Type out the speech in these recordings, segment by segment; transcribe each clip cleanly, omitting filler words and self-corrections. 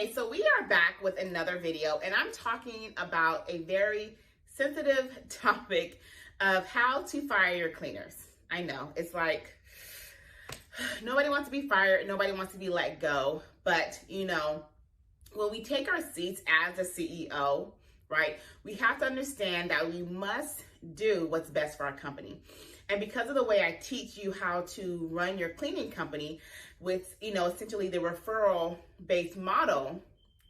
Hey, so we are back with another video, and I'm talking about a very sensitive topic of how to fire your cleaners. I know, it's like nobody wants to be fired, nobody wants to be let go, but you know, when we take our seats as a CEO, right, we have to understand that we must do what's best for our company. And because of the way I teach you how to run your cleaning company with, essentially the referral based model,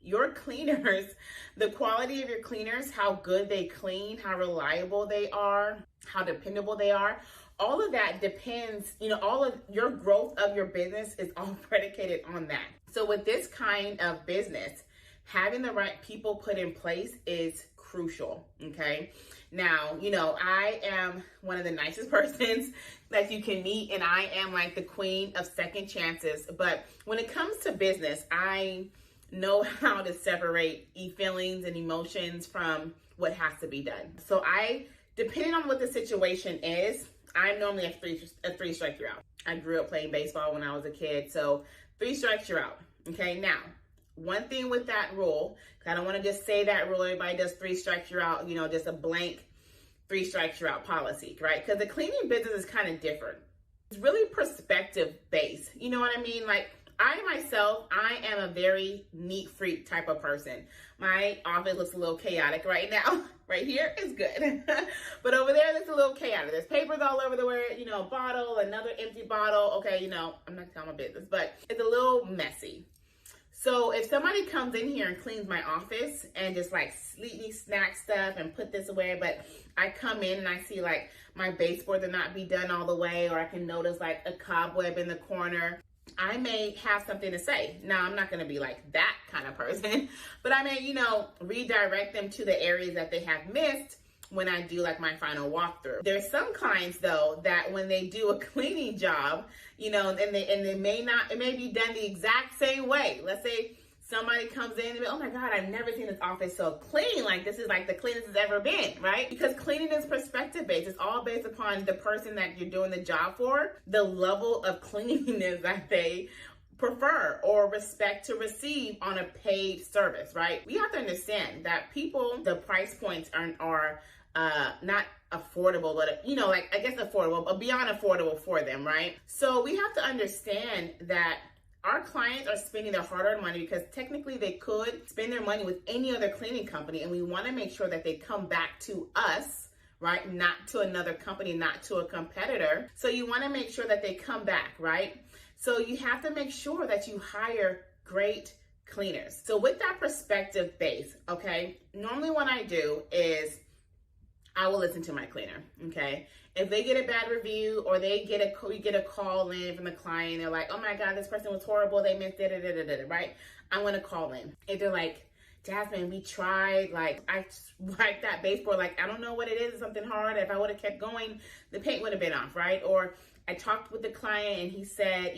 your cleaners, the quality of your cleaners, how good they clean, how reliable they are, how dependable they are, all of that depends, all of your growth of your business is all predicated on that. So with this kind of business, having the right people put in place is crucial, okay? Now, I am one of the nicest persons that you can meet, and I am like the queen of second chances. But when it comes to business, I know how to separate feelings and emotions from what has to be done. So depending on what the situation is, I'm normally a three strike you're out. I grew up playing baseball when I was a kid, so 3 strikes you're out. Okay, now, one thing with that rule, I don't want to just say that rule, everybody does 3 strikes you're out, just a blank 3 strikes you're out policy, right? Because the cleaning business is kind of different. It's really perspective based. You know what I mean? Like I am a very neat freak type of person. My office looks a little chaotic right now. Right here is good. But over there, it's a little chaotic. There's papers all over the way, a bottle, another empty bottle. Okay, I'm not telling my business, but it's a little messy. So if somebody comes in here and cleans my office and just like sleepy snack stuff and put this away, but I come in and I see like my baseboard to not be done all the way, or I can notice like a cobweb in the corner, I may have something to say. Now, I'm not going to be like that kind of person, but I may, redirect them to the areas that they have missed when I do like my final walkthrough. There's some clients though that when they do a cleaning job, and it may be done the exact same way. Let's say somebody comes in and oh my God, I've never seen this office so clean. Like this is like the cleanest it's ever been, right? Because cleaning is perspective based. It's all based upon the person that you're doing the job for, the level of cleanliness that they prefer or respect to receive on a paid service, right? We have to understand that the price points are not affordable, but I guess affordable, but beyond affordable for them, right? So we have to understand that our clients are spending their hard-earned money because technically they could spend their money with any other cleaning company, and we want to make sure that they come back to us, right? Not to another company, not to a competitor. So you want to make sure that they come back, right? So you have to make sure that you hire great cleaners. So with that perspective base, okay, normally what I do is I will listen to my cleaner, okay? If they get a bad review or we get a call in from the client, they're like, oh my God, this person was horrible, they missed it, right? I'm going to call in. If they're like, Jasmine, we tried, like I wiped that baseboard, like I don't know what it is, it's something hard. If I would have kept going, the paint would have been off, right? Or I talked with the client and he said,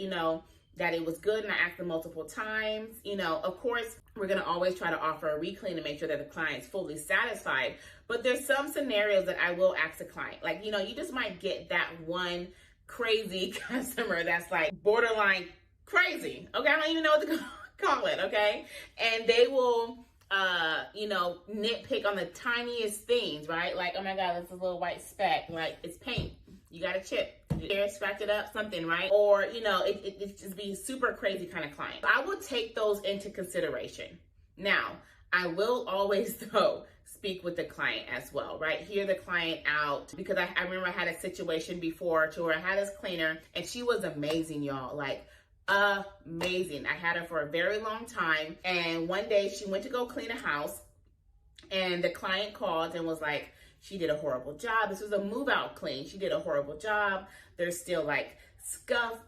that it was good, and I asked them multiple times. Of course, we're going to always try to offer a re-clean to make sure that the client's fully satisfied. But there's some scenarios that I will ask the client. Like, you just might get that one crazy customer that's like borderline crazy. Okay, I don't even know what to call it, okay? And they will, nitpick on the tiniest things, right? Like, oh my God, this is a little white speck. Like, it's paint. You got a chip. Hair scratch it up, something, right? Or, it just be super crazy kind of client. I will take those into consideration. Now, I will always, though, speak with the client as well, right? Hear the client out, because I remember I had a situation before to where I had this cleaner and she was amazing, y'all. Like, amazing. I had her for a very long time. And one day she went to go clean a house and the client called and was like, she did a horrible job. This was a move out clean. She did a horrible job. There's still like scuff,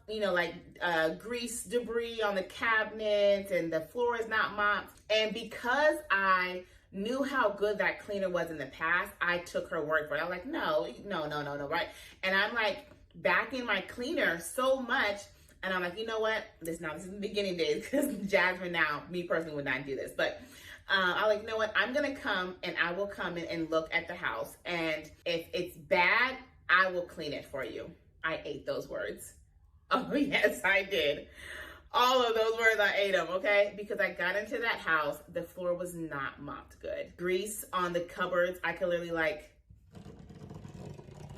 grease debris on the cabinets and the floor is not mopped. And because I knew how good that cleaner was in the past, I took her word for it. I'm like, no, right? And I'm like backing my cleaner so much. And I'm like, you know what? This is the beginning days, because Jasmine now, me personally would not do this. But I'm like, you know what? I'm going to come and I will come in and look at the house. And if it's bad, I will clean it for you. I ate those words. Oh, yes, I did. All of those words, I ate them, okay? Because I got into that house, the floor was not mopped good. Grease on the cupboards, I could literally like,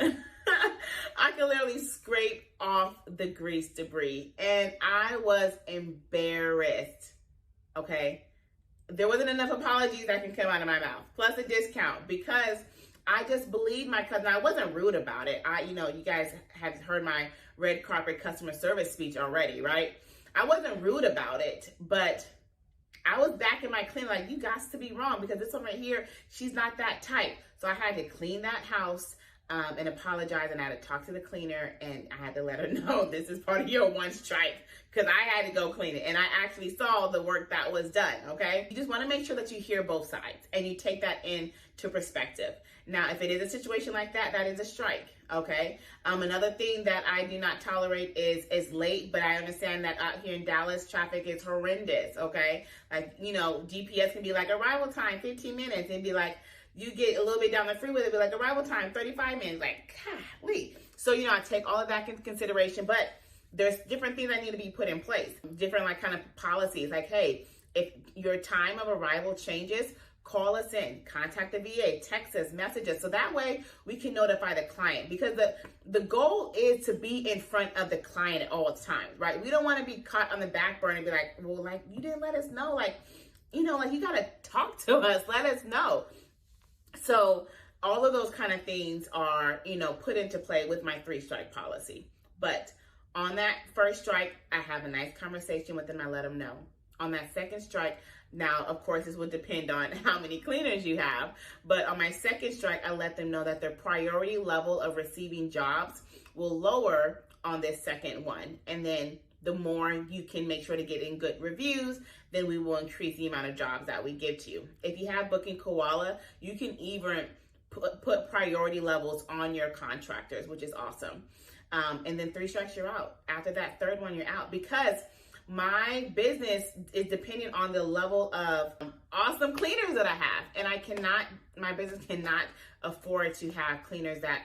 I could literally scrape off the grease debris. And I was embarrassed, okay? There wasn't enough apologies that can come out of my mouth, plus a discount, because I just believed my cousin. I wasn't rude about it. You guys have heard my red carpet customer service speech already, right? I wasn't rude about it, but I was back in my clean, like, you got to be wrong because this one right here, she's not that type. So I had to clean that house and apologize, and I had to talk to the cleaner, and I had to let her know this is part of your one strike, because I had to go clean it, and I actually saw the work that was done, okay? You just want to make sure that you hear both sides, and you take that into perspective. Now, if it is a situation like that, that is a strike, okay? Another thing that I do not tolerate is late, but I understand that out here in Dallas, traffic is horrendous, okay? Like, GPS can be like arrival time, 15 minutes, and be like, you get a little bit down the freeway, they'll be like arrival time, 35 minutes, like, golly. So, I take all of that into consideration, but there's different things that need to be put in place. Different kind of policies, like, hey, if your time of arrival changes, call us in, contact the VA, text us, message us, so that way we can notify the client, because the goal is to be in front of the client at all times, right? We don't want to be caught on the back burner and be like, well, like, you didn't let us know, like, you got to talk to us, let us know. So all of those kind of things are, put into play with my 3-strike policy. But on that first strike, I have a nice conversation with them. I let them know. On that second strike, now, of course, this would depend on how many cleaners you have. But on my second strike, I let them know that their priority level of receiving jobs will lower on this second one. And then the more you can make sure to get in good reviews, then we will increase the amount of jobs that we give to you. If you have Booking Koala, you can even put priority levels on your contractors, which is awesome. And then 3 strikes, you're out. After that third one, you're out, because my business is dependent on the level of awesome cleaners that I have. And my business cannot afford to have cleaners that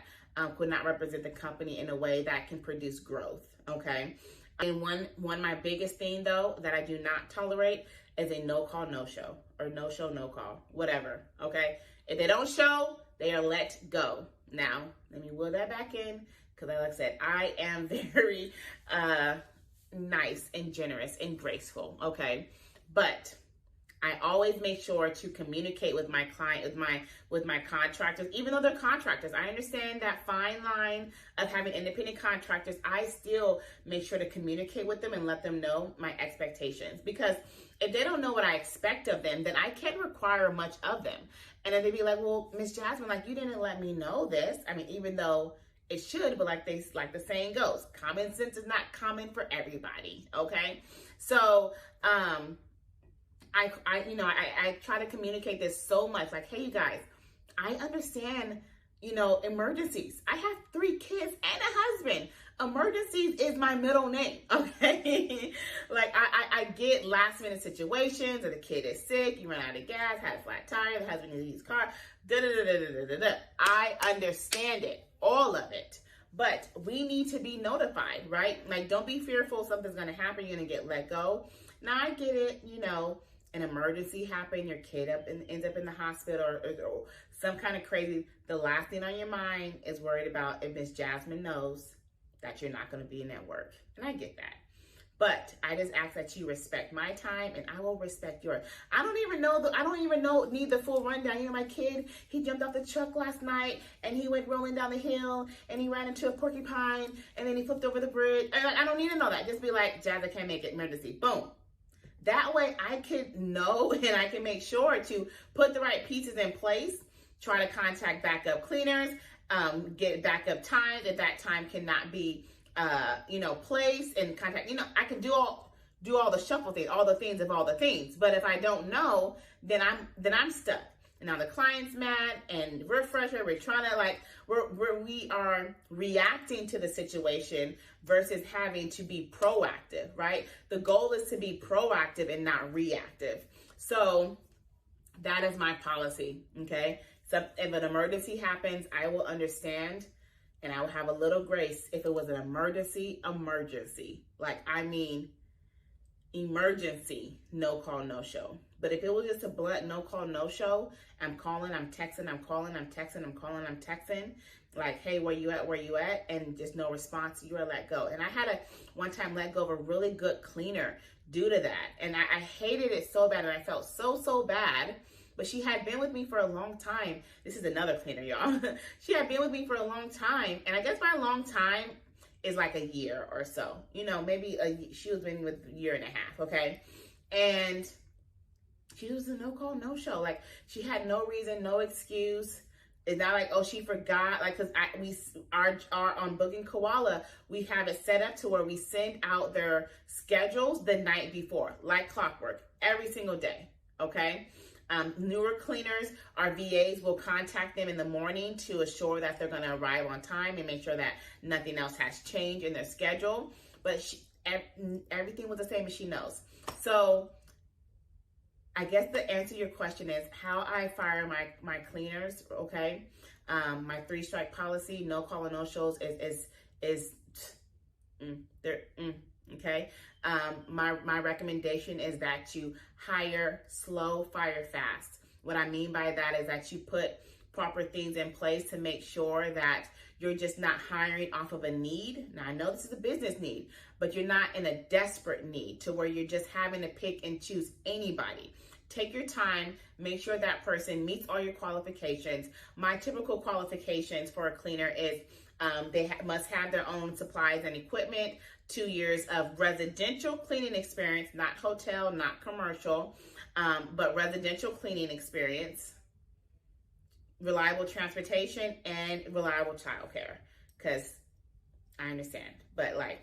could not represent the company in a way that can produce growth, okay? And one of my biggest thing, though, that I do not tolerate is a no-call, no-show, or no-show, no-call, whatever, okay? If they don't show, they are let go. Now, let me wheel that back in, because like I said, I am very nice and generous and graceful, okay? But I always make sure to communicate with my client, with my contractors, even though they're contractors. I understand that fine line of having independent contractors. I still make sure to communicate with them and let them know my expectations, because if they don't know what I expect of them, then I can't require much of them. And then they'd be like, well, Miss Jasmine, like, you didn't let me know this. I mean, even though it should, but like the saying goes, common sense is not common for everybody, okay? So, I try to communicate this so much, like, hey, you guys, I understand, emergencies. I have 3 kids and a husband. Emergencies is my middle name, okay? Like, I get last minute situations, or the kid is sick, you run out of gas, had a flat tire, the husband needs his car, da-da-da-da-da-da-da. I understand it, all of it. But we need to be notified, right? Like, don't be fearful something's going to happen, you're going to get let go. Now, I get it, an emergency happened, your kid ends up in the hospital, or some kind of crazy. The last thing on your mind is worried about if Miss Jasmine knows that you're not going to be in that work. And I get that. But I just ask that you respect my time, and I will respect yours. I don't even need the full rundown. My kid, he jumped off the truck last night, and he went rolling down the hill, and he ran into a porcupine, and then he flipped over the bridge. I don't need to know that. Just be like, Jazz, I can't make it, emergency. Boom. That way I can know, and I can make sure to put the right pieces in place, try to contact backup cleaners, get backup time if that time cannot be placed, and contact, I can do all the shuffle things, all the things of all the things. But if I don't know, then I'm stuck. And now the client's mad, and we're frustrated. We're trying to we are reacting to the situation versus having to be proactive, right? The goal is to be proactive and not reactive. So that is my policy, okay? So if an emergency happens, I will understand, and I will have a little grace if it was an emergency. Like, I mean, emergency, no call, no show. But if it was just a blunt no call, no show, I'm calling, I'm texting, I'm calling, I'm texting, I'm calling, I'm texting, like, hey, where you at, where you at? And just no response, you are let go. And I had a one time let go of a really good cleaner due to that. And I hated it so bad, and I felt so bad. But she had been with me for a long time. This is another cleaner, y'all. She had been with me for a long time. And I guess by a long time is like a year or so. You know, maybe she was been with a year and a half, okay? And she was a no call, no show. Like, she had no reason, no excuse. It's not like, oh, she forgot. Like, because we are on Booking Koala, we have it set up to where we send out their schedules the night before, like clockwork, every single day, okay? Newer cleaners, our VAs will contact them in the morning to assure that they're going to arrive on time and make sure that nothing else has changed in their schedule. But everything was the same, as she knows. So I guess the answer to your question is how I fire my cleaners, okay? My 3-strike policy, no call and no shows okay? My recommendation is that you hire slow, fire fast. What I mean by that is that you put proper things in place to make sure that you're just not hiring off of a need. Now, I know this is a business need, but you're not in a desperate need to where you're just having to pick and choose anybody. Take your time, make sure that person meets all your qualifications. My typical qualifications for a cleaner is they must have their own supplies and equipment, 2 years of residential cleaning experience, not hotel, not commercial, but residential cleaning experience, reliable transportation, and reliable childcare. Because I understand, but like,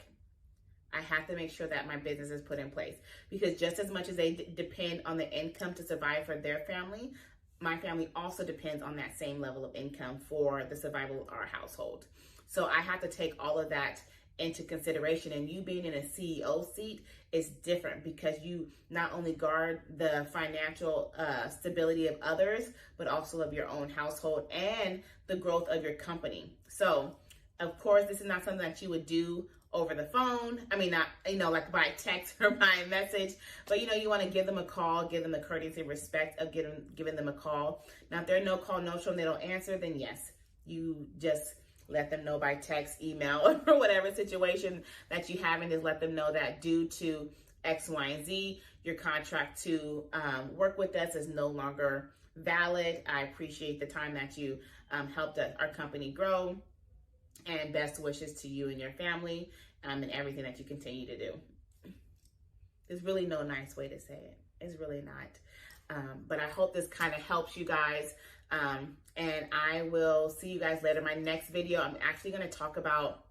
I have to make sure that my business is put in place, because just as much as they depend on the income to survive for their family, my family also depends on that same level of income for the survival of our household. So I have to take all of that into consideration, and you being in a CEO seat is different because you not only guard the financial stability of others, but also of your own household and the growth of your company. So of course, this is not something that you would do over the phone. I mean, not, like by text or by message, but you want to give them a call, give them the courtesy and respect of giving them a call. Now, if they're no call, no show, and they don't answer, then yes, you just let them know by text, email, or whatever situation that you have, and just let them know that due to X, Y, and Z, your contract to work with us is no longer valid. I appreciate the time that you helped our company grow, and best wishes to you and your family and everything that you continue to do. There's really no nice way to say it. It's really not. But I hope this kind of helps you guys. And I will see you guys later. My next video, I'm actually going to talk about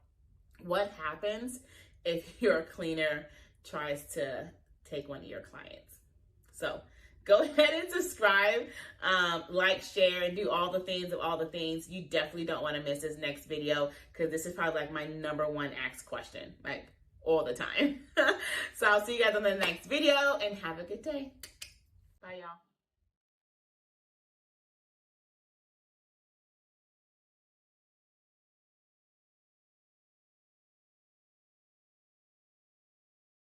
what happens if your cleaner tries to take one of your clients. So go ahead and subscribe, like, share, and do all the things. You definitely don't want to miss this next video, because this is probably like my #1 asked question, like all the time. So I'll see you guys on the next video, and have a good day. Bye, y'all.